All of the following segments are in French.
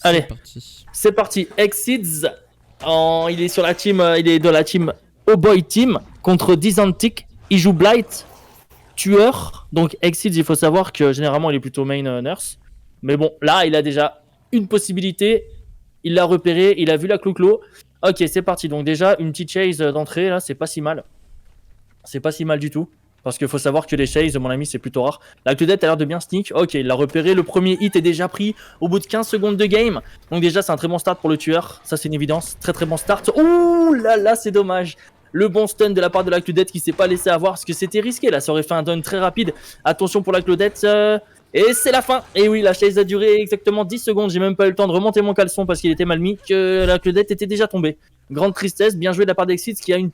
Allez, parti. c'est parti. Exceeds, il est sur la team, il est dans la team Oh Boy Team contre Dizantic. Il joue Blight, tueur. Donc Exceeds, il faut savoir que généralement il est plutôt main nurse. Mais bon, là il a déjà une possibilité. Il l'a repéré, il a vu la clo-clo. Ok, c'est parti. Donc déjà une petite chase d'entrée là, c'est pas si mal. C'est pas si mal du tout. Parce qu'il faut savoir que les chases, mon ami, c'est plutôt rare. La Claudette a l'air de bien sneak. Ok, il l'a repéré. Le premier hit est déjà pris au bout de 15 secondes de game. Donc déjà, c'est un très bon start pour le tueur. Ça, c'est une évidence. Très très bon start. Ouh là là, c'est dommage. Le bon stun de la part de la Claudette qui s'est pas laissé avoir parce que c'était risqué. Là, ça aurait fait un down très rapide. Attention pour la Claudette. Et c'est la fin. Et oui, la chase a duré exactement 10 secondes. J'ai même pas eu le temps de remonter mon caleçon parce qu'il était mal mis. Que la Claudette était déjà tombée. Grande tristesse. Bien joué de la part d'Exit qui a un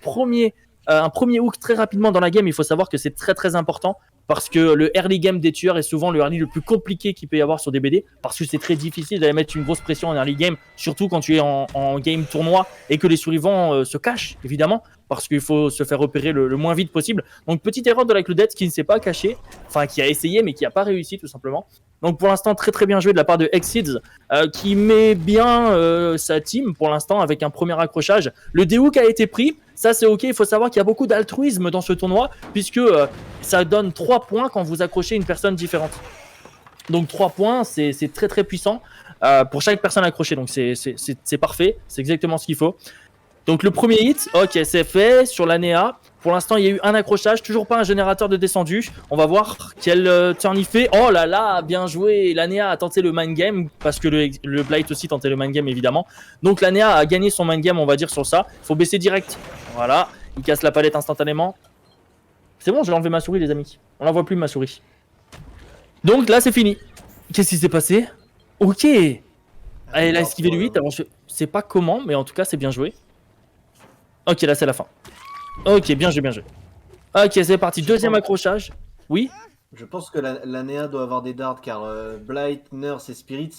premier hook très rapidement dans la game. Il faut savoir que c'est très très important parce que le early game des tueurs est souvent le early le plus compliqué qu'il peut y avoir sur des BD parce que c'est très difficile d'aller mettre une grosse pression en early game, surtout quand tu es en game tournoi et que les survivants se cachent évidemment parce qu'il faut se faire repérer le moins vite possible. Donc petite erreur de la Claudette qui ne s'est pas cachée, enfin qui a essayé mais qui n'a pas réussi tout simplement. Donc pour l'instant très très bien joué de la part de Exceeds qui met bien sa team pour l'instant avec un premier accrochage. Le D-hook a été pris, ça c'est ok, il faut savoir qu'il y a beaucoup d'altruisme dans ce tournoi puisque ça donne 3 points quand vous accrochez une personne différente. Donc 3 points c'est très très puissant pour chaque personne accrochée, donc c'est parfait, c'est exactement ce qu'il faut. Donc le premier hit, ok, c'est fait sur la Néa. Pour l'instant, il y a eu un accrochage, toujours pas un générateur de descendu. On va voir quel turn il fait. Oh là là, bien joué. La Néa a tenté le mind game, parce que le Blight aussi tentait le mind game, évidemment. Donc la Néa a gagné son mind game, on va dire, sur ça. Il faut baisser direct. Voilà, il casse la palette instantanément. C'est bon, je vais enlever ma souris, les amis. On la voit plus, ma souris. Donc là, c'est fini. Qu'est-ce qui s'est passé? Ok. Elle a esquivé le 8, alors je sais pas comment, mais en tout cas, c'est bien joué. Ok, là c'est la fin. Ok, bien joué, bien joué. Ok, c'est parti. Deuxième accrochage. Oui. Je pense que la Néa doit avoir des dards car Blight, Nurse et Spirit,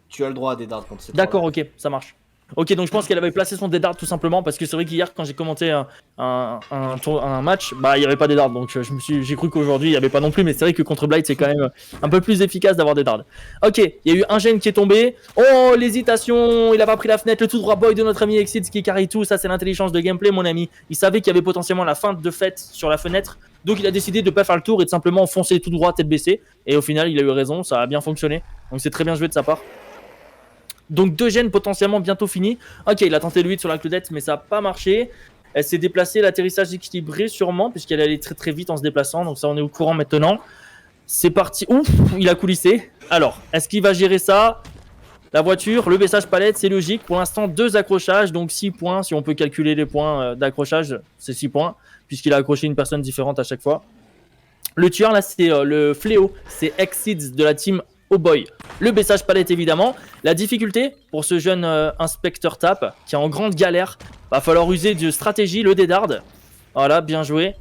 tu as le droit à des dards contre ces D'accord, ok, ça marche. Ok, donc je pense qu'elle avait placé son dard tout simplement parce que c'est vrai qu'hier quand j'ai commenté un match, bah il n'y avait pas des dards, donc j'ai cru qu'aujourd'hui il n'y avait pas non plus, mais c'est vrai que contre Blight c'est quand même un peu plus efficace d'avoir des dards. Ok, il y a eu un gène qui est tombé. Oh, l'hésitation, il a pas pris la fenêtre, le tout droit boy de notre ami Exceeds qui carry tout, ça c'est l'intelligence de gameplay mon ami. Il savait qu'il y avait potentiellement la feinte de fête sur la fenêtre, donc il a décidé de pas faire le tour et de simplement foncer tout droit tête baissée, et au final il a eu raison, ça a bien fonctionné, donc c'est très bien joué de sa part. Donc 2 gènes potentiellement bientôt finis. Ok, il a tenté le 8 sur la Claudette, mais ça n'a pas marché. Elle s'est déplacée, l'atterrissage équilibré sûrement, puisqu'elle allait très très vite en se déplaçant. Donc ça, on est au courant maintenant. C'est parti. Ouf, il a coulissé. Alors, est-ce qu'il va gérer ça? La voiture, le baissage palette, c'est logique. Pour l'instant, 2 accrochages, donc 6 points. Si on peut calculer les points d'accrochage, c'est 6 points, puisqu'il a accroché une personne différente à chaque fois. Le tueur, là, c'est le fléau. C'est Exceeds de la team Oh Boy. Le baissage palette évidemment. La difficulté pour ce jeune inspecteur tap qui est en grande galère, va falloir user de stratégie, le dédard. Voilà, bien joué.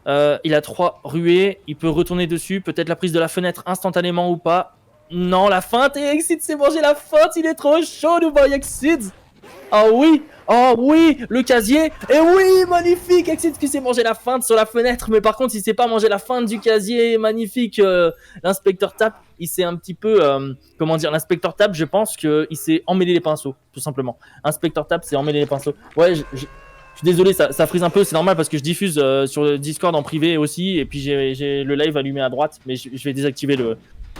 Il a 3 ruées, il peut retourner dessus, peut-être la prise de la fenêtre instantanément ou pas. Non, la feinte, et Exceeds s'est mangé la feinte, il est trop chaud le boy Exceeds. Oh oui, le casier, et oui, magnifique, Exceeds qui s'est mangé la feinte sur la fenêtre, mais par contre il s'est pas mangé la feinte du casier, magnifique, l'inspecteur tap, il s'est un petit peu, comment dire, l'inspecteur tap, je pense qu'il s'est emmêlé les pinceaux, tout simplement. Inspecteur tap s'est emmêlé les pinceaux, ouais, je suis désolé, ça frise un peu, c'est normal parce que je diffuse sur le Discord en privé aussi, et puis j'ai le live allumé à droite, mais je vais désactiver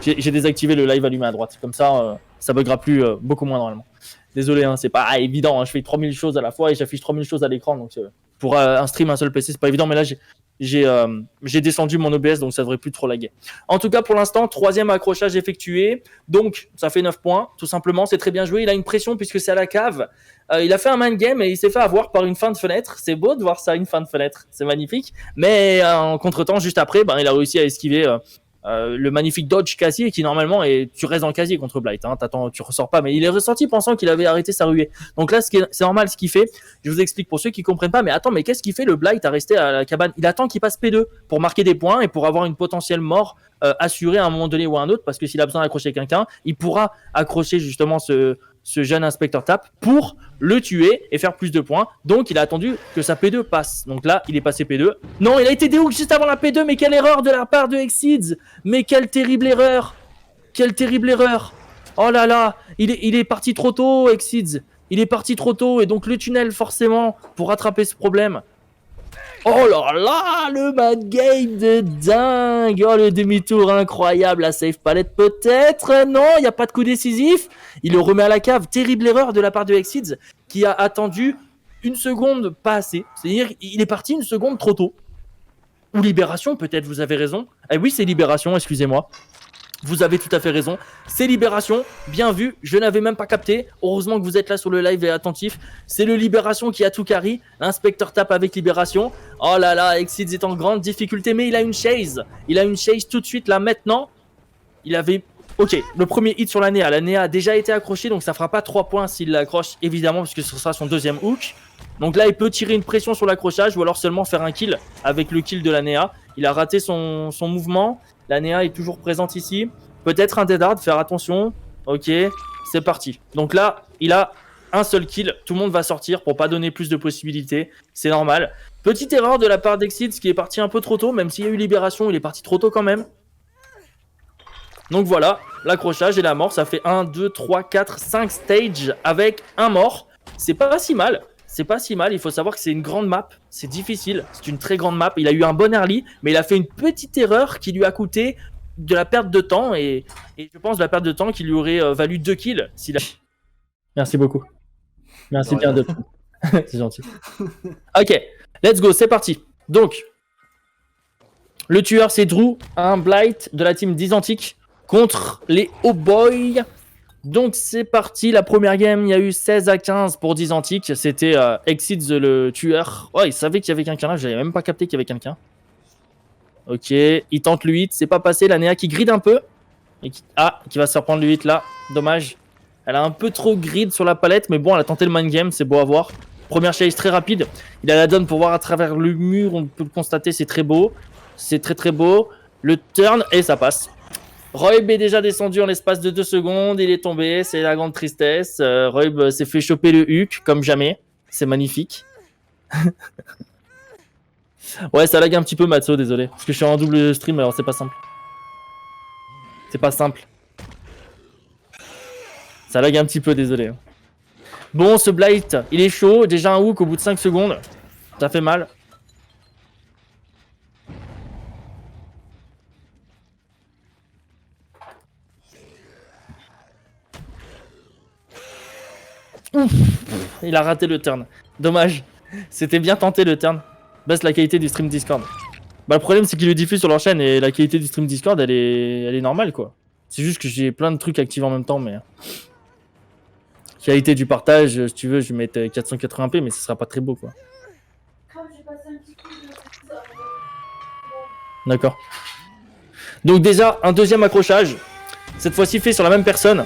j'ai désactivé le live allumé à droite, comme ça, ça buggera plus, beaucoup moins normalement. Désolé, hein, c'est pas évident, hein, je fais 3000 choses à la fois et j'affiche 3000 choses à l'écran, donc pour un stream, un seul PC, c'est pas évident, mais là j'ai descendu mon OBS, donc ça devrait plus trop laguer. En tout cas, pour l'instant, 3e accrochage effectué, donc ça fait 9 points, tout simplement, c'est très bien joué, il a une pression puisque c'est à la cave, il a fait un mind game et il s'est fait avoir par une fin de fenêtre, c'est beau de voir ça, une fin de fenêtre, c'est magnifique, mais en contre-temps, juste après, il a réussi à esquiver le magnifique dodge casier qui normalement tu restes dans le casier contre Blight, hein, tu ressors pas, mais il est ressorti pensant qu'il avait arrêté sa ruée. Donc là c'est normal ce qu'il fait. Je vous explique pour ceux qui comprennent pas, mais attends, mais qu'est-ce qu'il fait le Blight à rester à la cabane? Il attend qu'il passe P2 pour marquer des points et pour avoir une potentielle mort assurée à un moment donné ou à un autre, parce que s'il a besoin d'accrocher quelqu'un, il pourra accrocher justement ce jeune inspecteur tap pour le tuer et faire plus de points. Donc il a attendu que sa P2 passe. Donc là il est passé P2. Non, il a été déhook juste avant la P2, mais quelle erreur de la part de Exceeds. Mais quelle terrible erreur. Quelle terrible erreur. Oh là là, il est parti trop tôt, Exceeds. Il est parti trop tôt et donc le tunnel forcément pour rattraper ce problème. Oh là là, le mad game de dingue. Oh, le demi-tour incroyable, la safe palette peut-être. Non, il n'y a pas de coup décisif. Il le remet à la cave. Terrible erreur de la part de Exceeds qui a attendu une seconde pas assez. C'est-à-dire il est parti une seconde trop tôt. Ou Libération, peut-être, vous avez raison. Eh oui, c'est Libération, excusez-moi. Vous avez tout à fait raison. C'est Libération, bien vu. Je n'avais même pas capté. Heureusement que vous êtes là sur le live et attentif. C'est le Libération qui a tout carry. L'inspecteur tape avec Libération. Oh là là, Exceeds est en grande difficulté, mais il a une chase. Il a une chase tout de suite là maintenant. Il avait... Ok, le premier hit sur la Néa. La Néa a déjà été accrochée, donc ça fera pas 3 points s'il l'accroche, évidemment, parce que ce sera son deuxième hook. Donc là, il peut tirer une pression sur l'accrochage ou alors seulement faire un kill avec le kill de la Néa. Il a raté son mouvement. La Néa est toujours présente ici. Peut-être un dead hard, faire attention. Ok, c'est parti. Donc là, il a un seul kill. Tout le monde va sortir pour pas donner plus de possibilités. C'est normal. Petite erreur de la part d'Exceeds qui est parti un peu trop tôt. Même s'il y a eu libération, il est parti trop tôt quand même. Donc voilà, l'accrochage et la mort. Ça fait 1, 2, 3, 4, 5 stages avec un mort. C'est pas si mal. C'est pas si mal, il faut savoir que c'est une grande map, c'est difficile, c'est une très grande map. Il a eu un bon early, mais il a fait une petite erreur qui lui a coûté de la perte de temps et je pense de la perte de temps qui lui aurait valu 2 kills. S'il a... Merci beaucoup. Merci bien de... c'est gentil. Ok, let's go, c'est parti. Donc, le tueur c'est Drew, un Blight de la team Dizantic contre les Oh Boy. Donc c'est parti, la première game, il y a eu 16-15 pour Dizantic. C'était Exceeds le tueur. Oh, il savait qu'il y avait quelqu'un là, j'avais même pas capté qu'il y avait quelqu'un. Ok, il tente le 8, c'est pas passé. La Néa qui grid un peu. Et qui va se faire prendre le 8 là, dommage. Elle a un peu trop grid sur la palette, mais bon, elle a tenté le mind game, c'est beau à voir. Première chase très rapide. Il a la donne pour voir à travers le mur, on peut le constater, c'est très beau. C'est très très beau. Le turn et ça passe. Royb est déjà descendu en l'espace de 2 secondes, il est tombé, c'est la grande tristesse. Royb s'est fait choper le huc comme jamais, c'est magnifique. Ouais, ça lag un petit peu Matzo, désolé, parce que je suis en double stream alors c'est pas simple. C'est pas simple. Ça lag un petit peu, désolé. Bon, ce Blight, il est chaud, déjà un hook au bout de 5 secondes, ça fait mal. Ouf, il a raté le turn. Dommage. C'était bien tenté le turn. Baisse la qualité du stream Discord. Bah, le problème c'est qu'il le diffuse sur leur chaîne et la qualité du stream Discord elle est normale quoi. C'est juste que j'ai plein de trucs actifs en même temps mais... Qualité du partage, si tu veux, je vais mettre 480p mais ce sera pas très beau quoi. D'accord. Donc déjà, un deuxième accrochage. Cette fois-ci fait sur la même personne.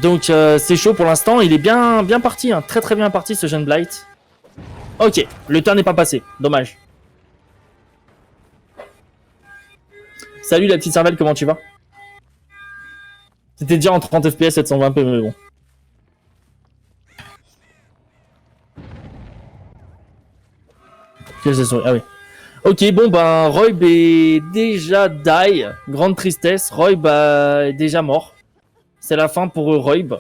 Donc c'est chaud pour l'instant, il est bien parti, hein. Très bien parti ce jeune Blight. Ok, le turn n'est pas passé, dommage. Salut la petite cervelle, comment tu vas? C'était déjà en 30 fps 720p mais bon. Ah oui. Ok, bon ben Royb est déjà die, grande tristesse, Royb est déjà mort. C'est la fin pour Royb.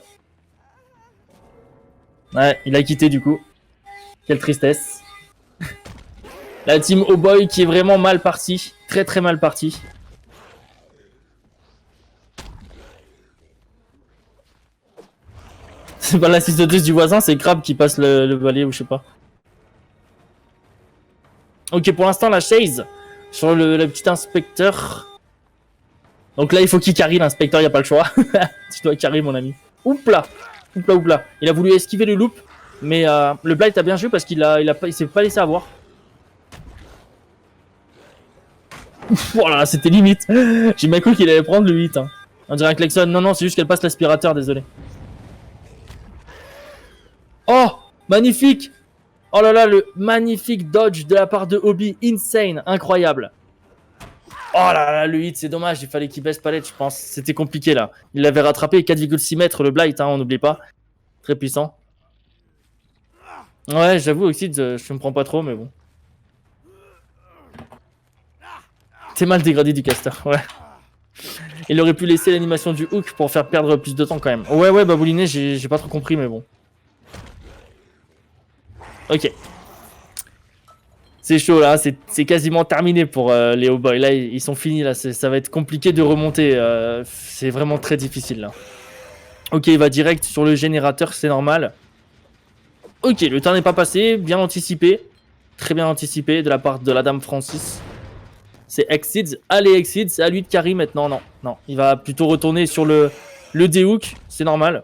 Ouais, il a quitté du coup. Quelle tristesse. La team Oh Boy qui est vraiment mal partie. Très mal partie. C'est pas l'assisteuse du voisin, c'est Crab qui passe le balai ou je sais pas. Ok, pour l'instant la chase sur le petit inspecteur. Donc là il faut qu'il carry l'inspecteur, y a pas le choix. Tu dois carry mon ami. Oupla. Il a voulu esquiver le loop. Mais le Blight a bien joué parce qu'il s'est pas laissé avoir. Voilà, c'était limite. J'ai bien cru qu'il allait prendre le 8. Hein. On dirait un klaxon. Non, c'est juste qu'elle passe l'aspirateur, désolé. Oh, magnifique. Oh là là, le magnifique dodge de la part de Obi. Insane, incroyable. Oh là là, le hit, c'est dommage. Il fallait qu'il baisse palette, je pense. C'était compliqué là. Il l'avait rattrapé 4,6 mètres le Blight, hein, on n'oublie pas. Très puissant. Ouais, j'avoue aussi, je me prends pas trop, mais bon. C'est mal dégradé du caster, ouais. Il aurait pu laisser l'animation du hook pour faire perdre plus de temps quand même. Ouais, Babouliné, j'ai pas trop compris, mais bon. Ok. C'est chaud là, c'est quasiment terminé pour les Boys. Là, ils sont finis là, ça va être compliqué de remonter. C'est vraiment très difficile là. Ok, il va direct sur le générateur, c'est normal. Ok, le temps n'est pas passé, bien anticipé. Très bien anticipé de la part de la dame Francis. C'est Exceeds. Allez, Exceeds, c'est à lui de carry maintenant. Non, non, il va plutôt retourner sur le D-hook, c'est normal.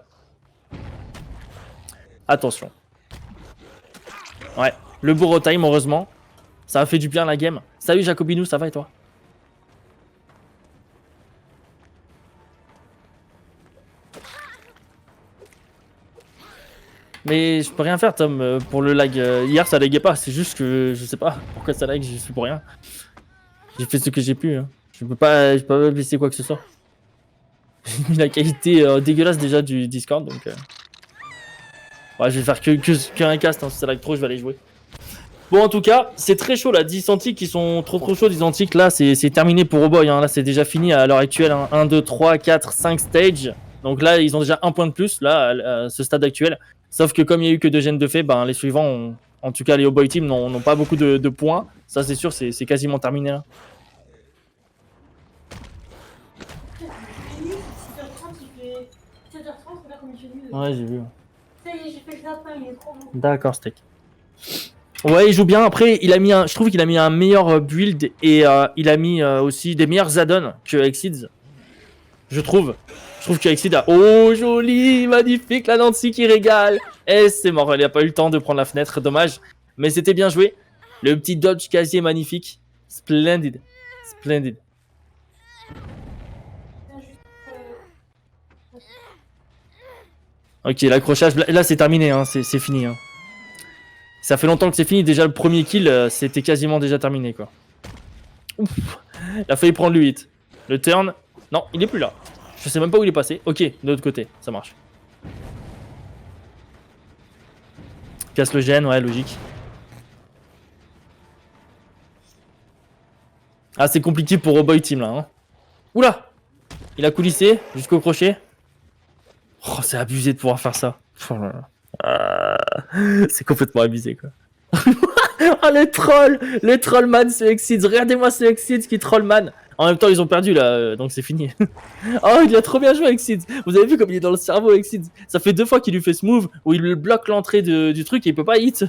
Attention. Ouais, le Boro time, heureusement. Ça a fait du bien la game. Salut Jacobinou, ça va et toi? Mais je peux rien faire Tom pour le lag. Hier ça laguait pas, c'est juste que je sais pas pourquoi ça lag, je suis pour rien. J'ai fait ce que j'ai pu. Hein. Je peux pas baisser quoi que ce soit. J'ai mis la qualité dégueulasse déjà du Discord donc. Ouais, je vais faire qu'un cast, hein. Si ça lag trop, je vais aller jouer. Bon, en tout cas, c'est très chaud là. 10 antiques qui sont trop chauds. 10 antiques là, c'est terminé pour Oboy. Hein. Là, c'est déjà fini à l'heure actuelle. Hein. 1, 2, 3, 4, 5 stages. Donc là, ils ont déjà un point de plus là, à ce stade actuel. Sauf que comme il n'y a eu que 2 gènes de fait, ben, les suivants, en tout cas les Oboy Team, n'ont pas beaucoup de points. Ça, c'est sûr, c'est quasiment terminé là. Ouais, j'ai vu. D'accord, steak. Ouais, il joue bien. Après, je trouve qu'il a mis un meilleur build et il a mis aussi des meilleurs add-ons que Exceeds. Je trouve que Exceeds a... Oh, joli, magnifique, la Nancy qui régale. Et c'est mort, il a pas eu le temps de prendre la fenêtre, dommage. Mais c'était bien joué. Le petit dodge casier magnifique. Splendid. Splendid. Ok, l'accrochage, là c'est terminé, hein, c'est fini. Hein. Ça fait longtemps que c'est fini, déjà le premier kill, c'était quasiment déjà terminé quoi. Ouf, il a failli prendre le hit. Le turn, non, il est plus là. Je sais même pas où il est passé. Ok, de l'autre côté, ça marche. Casse le gène, ouais, logique. Ah, c'est compliqué pour Roboy Team là. Hein. Oula, il a coulissé jusqu'au crochet. Oh, c'est abusé de pouvoir faire ça. Oh là là. C'est complètement abusé quoi. Oh le trollman c'est Exceeds. Regardez-moi ce Exceeds qui trollman. En même temps ils ont perdu là, donc c'est fini. Oh il a trop bien joué Exceeds. Vous avez vu comme il est dans le cerveau Exceeds. Ça fait 2 fois qu'il lui fait ce move où il bloque l'entrée du truc et il peut pas hit.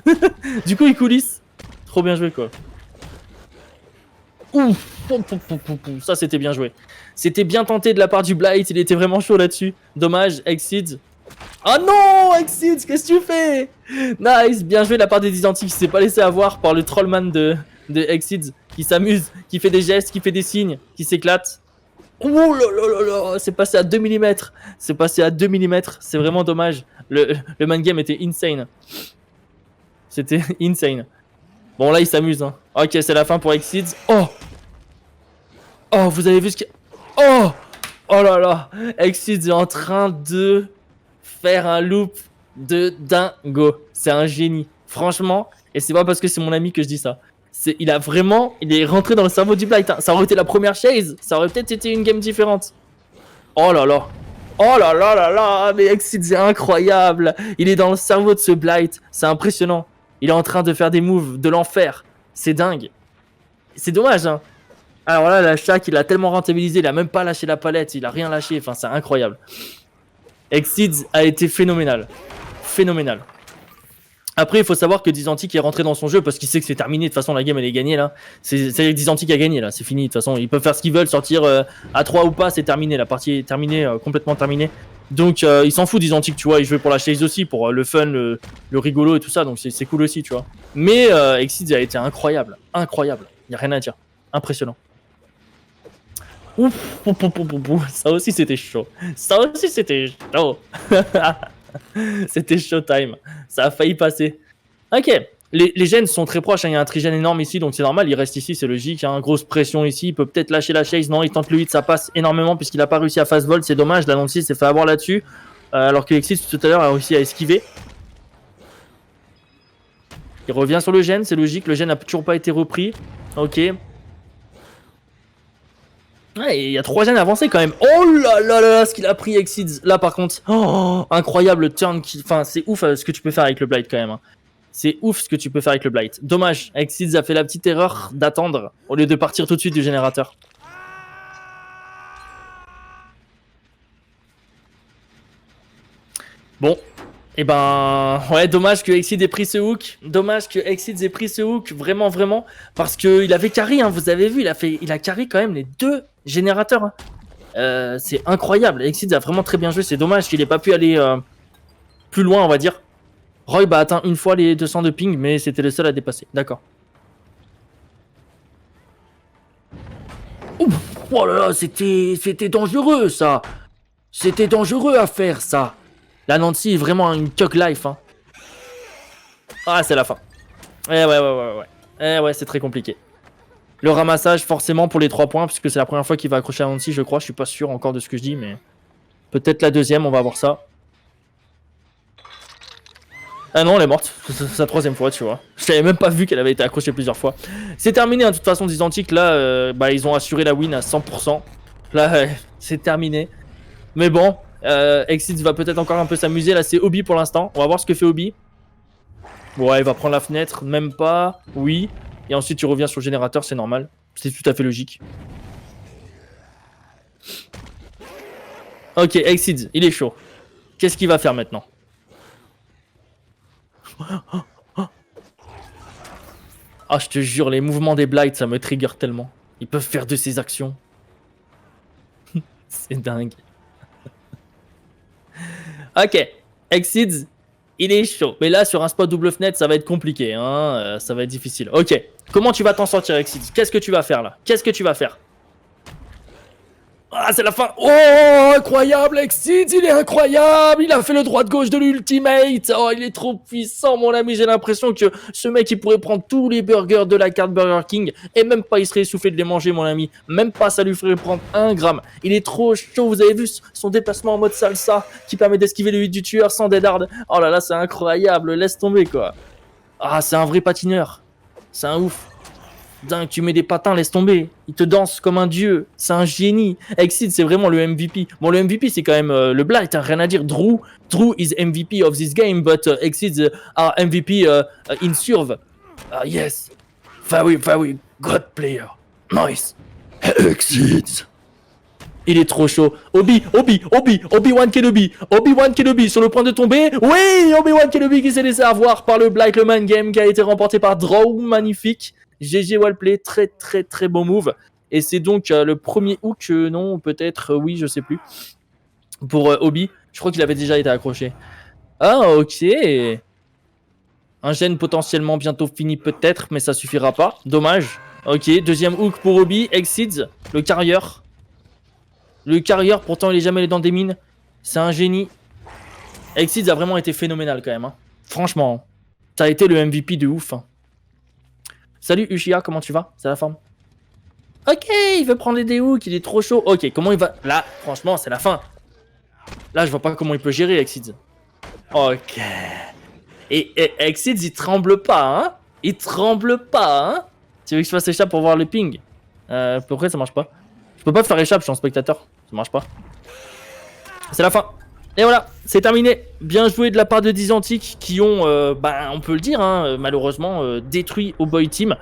Du coup il coulisse. Trop bien joué quoi. Ouf. Ça c'était bien joué. C'était bien tenté de la part du Blight, il était vraiment chaud là-dessus. Dommage, Exceeds. Oh non, Exceeds, qu'est-ce que tu fais? Nice, bien joué de la part des identiques qui s'est pas laissé avoir par le trollman de Exceeds, qui s'amuse, qui fait des gestes, qui fait des signes, qui s'éclate. Oh là là là là, c'est passé à 2 mm. C'est passé à 2 mm, c'est vraiment dommage. Le man game était insane. C'était insane. Bon là il s'amuse. Hein. Ok, c'est la fin pour Exceeds. Oh! Oh, vous avez vu ce qu'il... Oh! Oh là là! Exceeds est en train de faire un loop de dingo. C'est un génie. Franchement, et c'est pas parce que c'est mon ami que je dis ça. Il est rentré dans le cerveau du Blight. Hein. Ça aurait été la première chase. Ça aurait peut-être été une game différente. Oh là là. Oh là là là là. Mais Exceeds est incroyable. Il est dans le cerveau de ce Blight. C'est impressionnant. Il est en train de faire des moves de l'enfer. C'est dingue. C'est dommage, hein. Alors là, la Shaq, il a tellement rentabilisé, il a même pas lâché la palette, il a rien lâché, enfin c'est incroyable. Exceeds a été phénoménal. Phénoménal. Après, il faut savoir que Dizantic est rentré dans son jeu parce qu'il sait que c'est terminé. De toute façon, la game elle est gagnée là. C'est Dizantic a gagné là, c'est fini. De toute façon, ils peuvent faire ce qu'ils veulent, sortir à 3 ou pas, c'est terminé. La partie est terminée, complètement terminée. Donc, il s'en fout Dizantic, tu vois. Il jouait pour la chase aussi, pour le fun, le rigolo et tout ça. Donc, c'est cool aussi, tu vois. Mais Exceeds a été incroyable. Incroyable. Il n'y a rien à dire. Impressionnant. Ouf, ça aussi c'était chaud. Ça aussi c'était chaud. C'était showtime. Ça a failli passer. Ok. Les gènes sont très proches. Hein. Il y a un trigène énorme ici, donc c'est normal. Il reste ici, c'est logique. Hein. Grosse pression ici. Il peut peut-être lâcher la chase. Non, il tente le hit. Ça passe énormément puisqu'il n'a pas réussi à fast volt. C'est dommage. La Nancy s'est fait avoir là-dessus. Alors que Lexis tout à l'heure a réussi à esquiver. Il revient sur le gène. C'est logique. Le gène n'a toujours pas été repris. Ok. Ouais, il y a 3 gènes avancés quand même. Oh là là là, ce qu'il a pris Exceeds. Là par contre, incroyable turn qui. Enfin, c'est ouf ce que tu peux faire avec le Blight quand même. Hein. C'est ouf ce que tu peux faire avec le Blight. Dommage, Exceeds a fait la petite erreur d'attendre au lieu de partir tout de suite du générateur. Bon, et ben ouais, dommage que Exceeds ait pris ce hook. Dommage que Exceeds ait pris ce hook, vraiment, vraiment. Parce qu'il avait carry, hein, vous avez vu, il a carry quand même les 2 générateurs. Hein. C'est incroyable. Exceeds a vraiment très bien joué. C'est dommage qu'il ait pas pu aller plus loin, on va dire. Roy a atteint une fois les 200 de ping, mais c'était le seul à dépasser. D'accord. Ouf, oh là là, c'était dangereux ça. C'était dangereux à faire ça. La Nancy est vraiment une cuck life. Hein. Ah, c'est la fin. Ouais. Ouais, c'est très compliqué. Le ramassage, forcément, pour les 3 points, puisque c'est la première fois qu'il va accrocher à Nancy, je crois. Je suis pas sûr encore de ce que je dis, mais peut-être la deuxième, on va voir ça. Ah non, elle est morte. C'est sa 3e fois, tu vois. Je n'avais même pas vu qu'elle avait été accrochée plusieurs fois. C'est terminé, hein, de toute façon, des antiques. Là, ils ont assuré la win à 100%. Là, c'est terminé. Mais bon, Exceeds va peut-être encore un peu s'amuser. Là, c'est Obi pour l'instant. On va voir ce que fait Obi. Ouais, il va prendre la fenêtre. Même pas. Oui. Et ensuite, tu reviens sur le générateur, c'est normal. C'est tout à fait logique. Ok, Exceeds, il est chaud. Qu'est-ce qu'il va faire maintenant? Ah, je te jure, les mouvements des Blights, ça me trigger tellement. Ils peuvent faire de ces actions. C'est dingue. Ok, Exceeds, il est chaud. Mais là, sur un spot double fenêtre, ça va être compliqué. Hein, ça va être difficile. Ok, comment tu vas t'en sortir, Exceeds? Qu'est-ce que tu vas faire là? Qu'est-ce que tu vas faire? Ah, c'est la fin. Oh, incroyable, Exceeds, il est incroyable. Il a fait le droit-gauche de l'ultimate. Oh, il est trop puissant, mon ami. J'ai l'impression que ce mec, il pourrait prendre tous les burgers de la carte Burger King et même pas, il serait essoufflé de les manger, mon ami. Même pas, ça lui ferait prendre 1 gramme. Il est trop chaud. Vous avez vu son déplacement en mode salsa qui permet d'esquiver le hit du tueur sans dead hard. Oh là là, c'est incroyable. Laisse tomber, quoi. Ah, c'est un vrai patineur. C'est un ouf. Dingue, tu mets des patins, laisse tomber. Il te danse comme un dieu. C'est un génie. Exceeds, c'est vraiment le MVP. Bon, le MVP, c'est quand même le Blight, hein, rien à dire. Drew is MVP of this game, but Exceeds are MVP in Surv. Yes. Very good player. Nice. Exceeds. Il est trop chaud. Obi-Wan Kenobi. Obi-Wan Kenobi sur le point de tomber. Oui, Obi-Wan Kenobi qui s'est laissé avoir par le Blight, le man game qui a été remporté par Draw. Magnifique. GG Wallplay, très bon move. Et c'est donc le premier hook, non, peut-être, oui, je sais plus. Pour Obi, je crois qu'il avait déjà été accroché. Ah, ok. Un gène potentiellement bientôt fini peut-être, mais ça suffira pas. Dommage. Ok, deuxième hook pour Obi. Exceeds, le carrière. Le carrière, pourtant il est jamais allé dans des mines. C'est un génie. Exceeds a vraiment été phénoménal quand même. Hein. Franchement, ça a été le MVP de ouf. Hein. Salut Uchiha, comment tu vas? C'est la forme? Ok, il veut prendre des hooks, il est trop chaud. Ok, comment il va... Là, franchement, c'est la fin. Là, je vois pas comment il peut gérer, Exceeds. Ok. Et Exceeds, il tremble pas, hein? Il tremble pas, hein? Tu veux que je fasse échappe pour voir le ping? Pourquoi ça marche pas? Je peux pas faire échappe, je suis en spectateur. Ça marche pas. C'est la fin. Et voilà, c'est terminé. Bien joué de la part de Dizantic qui ont, on peut le dire, hein, malheureusement, détruit au boy team.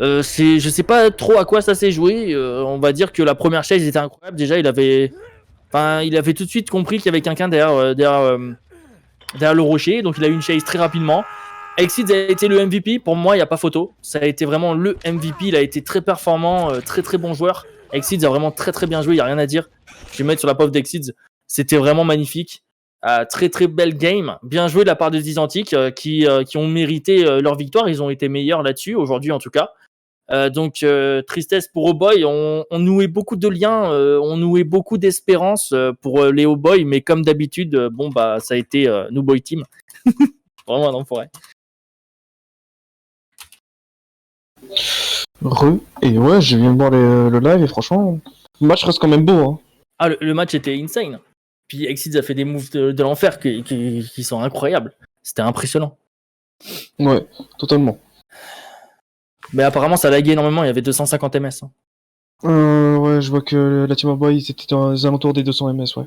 Je sais pas trop à quoi ça s'est joué. On va dire que la première chase était incroyable. Déjà, il avait tout de suite compris qu'il y avait quelqu'un derrière le rocher. Donc, il a eu une chase très rapidement. Exceeds a été le MVP. Pour moi, il n'y a pas photo. Ça a été vraiment le MVP. Il a été très performant, très bon joueur. Exceeds a vraiment très bien joué. Il n'y a rien à dire. Je vais mettre sur la pauvre d'Exceeds. C'était vraiment magnifique. Très belle game. Bien joué de la part de Dizantic qui ont mérité leur victoire. Ils ont été meilleurs là-dessus, aujourd'hui en tout cas. Donc, tristesse pour O-Boy. On nouait beaucoup de liens, on nouait beaucoup d'espérance pour les O-Boy, mais comme d'habitude, ça a été New Boy Team. Vraiment un enfoiré. Et ouais, je viens de voir le live et franchement, le match reste quand même beau. Hein. Ah, le match était insane. Puis Exceeds a fait des moves de l'enfer qui sont incroyables. C'était impressionnant. Ouais, totalement. Mais apparemment, ça laguait énormément. Il y avait 250 ms. Hein. Ouais, je vois que la Team of Boy, ils étaient dans les alentours des 200 ms, ouais.